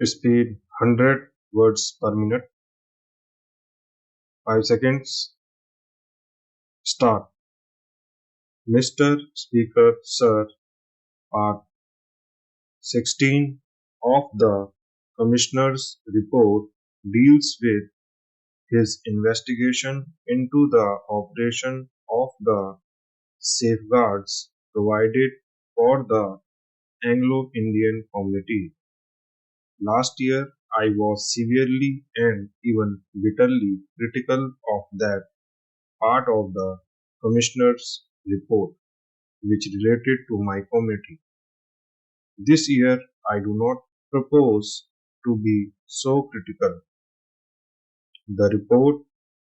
Speed 100 words per minute. 5 seconds. Start. Mr. Speaker, Sir, Part 16 of the Commissioner's report deals with his investigation into the operation of the safeguards provided for the Anglo-Indian community. Last year, I was severely and even bitterly critical of that part of the Commissioner's report which related to my community. This year, I do not propose to be so critical. The report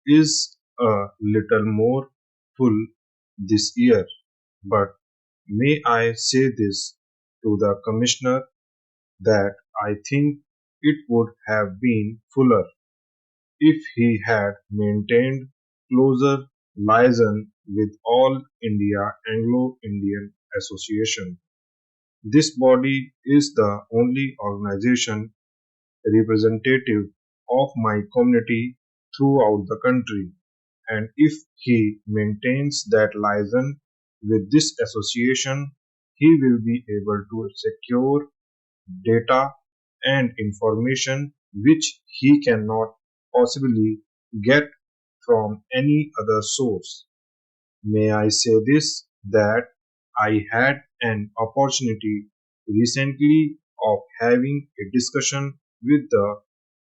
is a little more full this year, but may I say this to the Commissioner that I think it would have been fuller if he had maintained closer liaison with All India Anglo-Indian Association. This body is the only organization representative of my community throughout the country, and if he maintains that liaison with this association, he will be able to secure data and information which he cannot possibly get from any other source. May I say this that I had an opportunity recently of having a discussion with the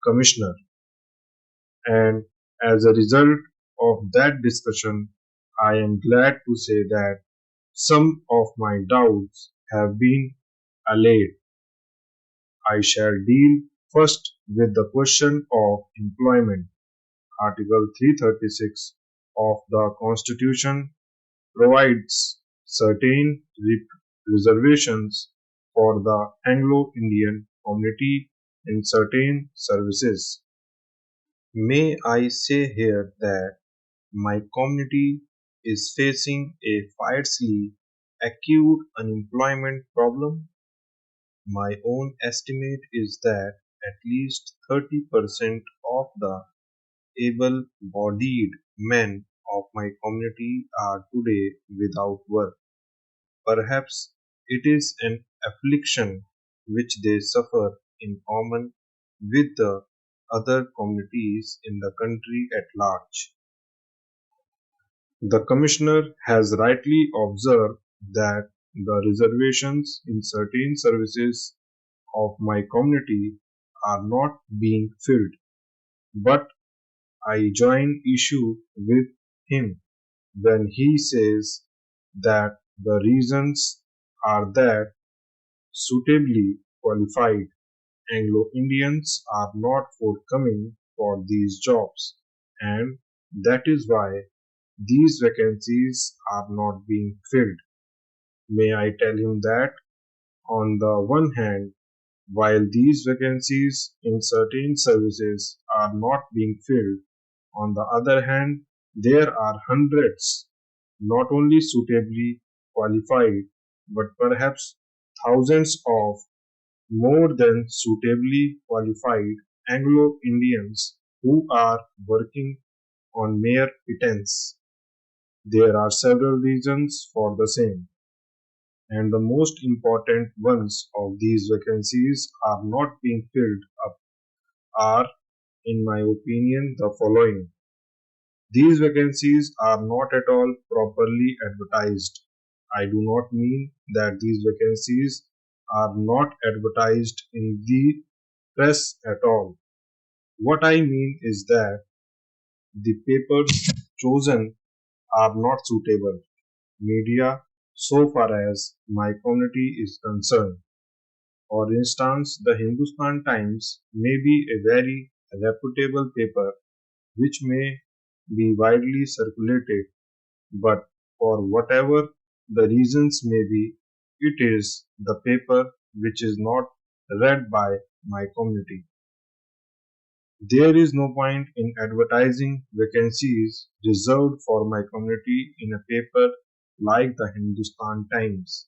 Commissioner, and as a result of that discussion, I am glad to say that some of my doubts have been allayed. I shall deal first with the question of employment. Article 336 of the Constitution provides certain reservations for the Anglo-Indian community in certain services. May I say here that my community is facing a fiercely acute unemployment problem. My own estimate is that at least 30% of the able-bodied men of my community are today without work. Perhaps it is an affliction which they suffer in common with the other communities in the country at large. The Commissioner has rightly observed that the reservations in certain services of my community are not being filled, but I join issue with him when he says that the reasons are that suitably qualified Anglo-Indians are not forthcoming for these jobs, and that is why these vacancies are not being filled. May I tell him that, on the one hand, while these vacancies in certain services are not being filled, on the other hand, there are hundreds, not only suitably qualified, but perhaps thousands of more than suitably qualified Anglo-Indians who are working on mere pittance. There are several reasons for the same, and the most important ones of these vacancies are not being filled up are, in my opinion, the following. These vacancies are not at all properly advertised. I do not mean that these vacancies are not advertised in the press at all. What I mean is that the papers chosen are not suitable. Media, so far as my community is concerned. For instance, the Hindustan Times may be a very reputable paper which may be widely circulated, but for whatever the reasons may be, it is the paper which is not read by my community. There is no point in advertising vacancies reserved for my community in a paper like the Hindustan Times.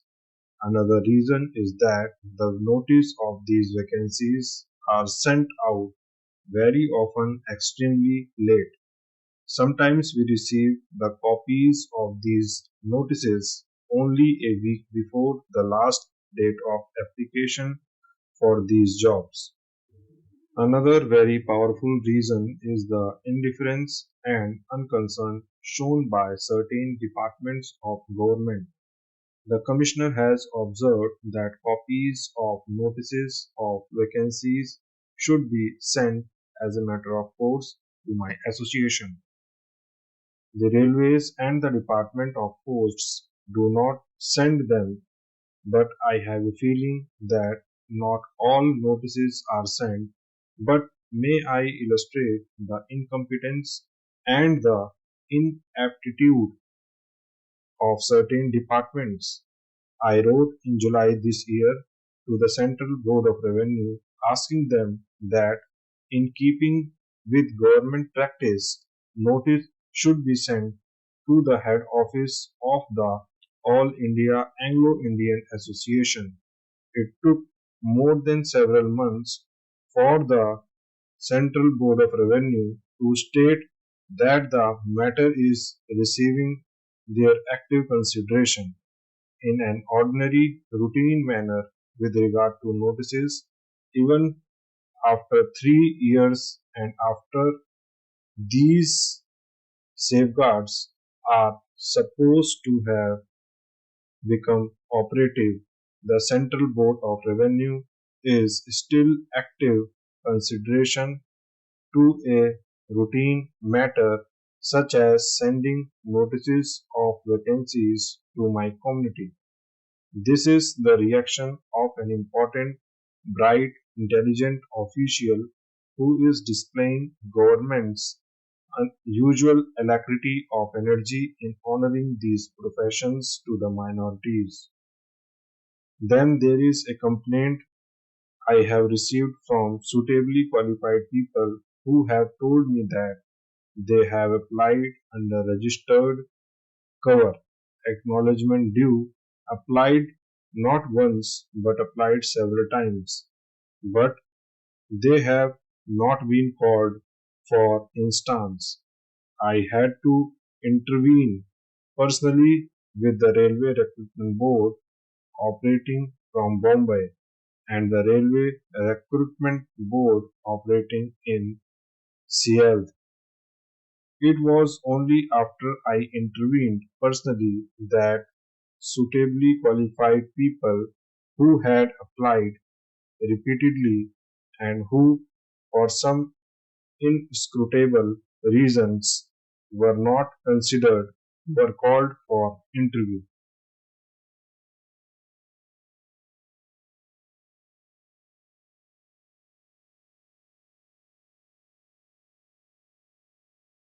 Another reason is that the notice of these vacancies are sent out, very often extremely late. Sometimes we receive the copies of these notices only a week before the last date of application for these jobs. Another very powerful reason is the indifference and unconcern shown by certain departments of government. The Commissioner has observed that copies of notices of vacancies should be sent as a matter of course to my association. The railways and the Department of Posts do not send them, but I have a feeling that not all notices are sent. But may I illustrate the incompetence and the inaptitude of certain departments? I wrote in July this year to the Central Board of Revenue asking them that, in keeping with government practice, notice should be sent to the head office of the All India Anglo-Indian Association. It took more than several months for the Central Board of Revenue to state that the matter is receiving their active consideration in an ordinary, routine manner with regard to notices, even after 3 years and after these safeguards are supposed to have become operative, the Central Board of Revenue is still active consideration to a routine matter such as sending notices of vacancies to my community. This is the reaction of an important, bright, intelligent official who is displaying government's unusual alacrity of energy in honoring these professions to the minorities. Then there is a complaint I have received from suitably qualified people who have told me that they have applied under registered cover, acknowledgement due, applied not once but applied several times, but they have not been called. For instance, I had to intervene personally with the Railway Recruitment Board operating from Bombay and the Railway Recruitment Board operating in Seattle. It was only after I intervened personally that suitably qualified people who had applied repeatedly and who, for some inscrutable reasons, were not considered were called for interview.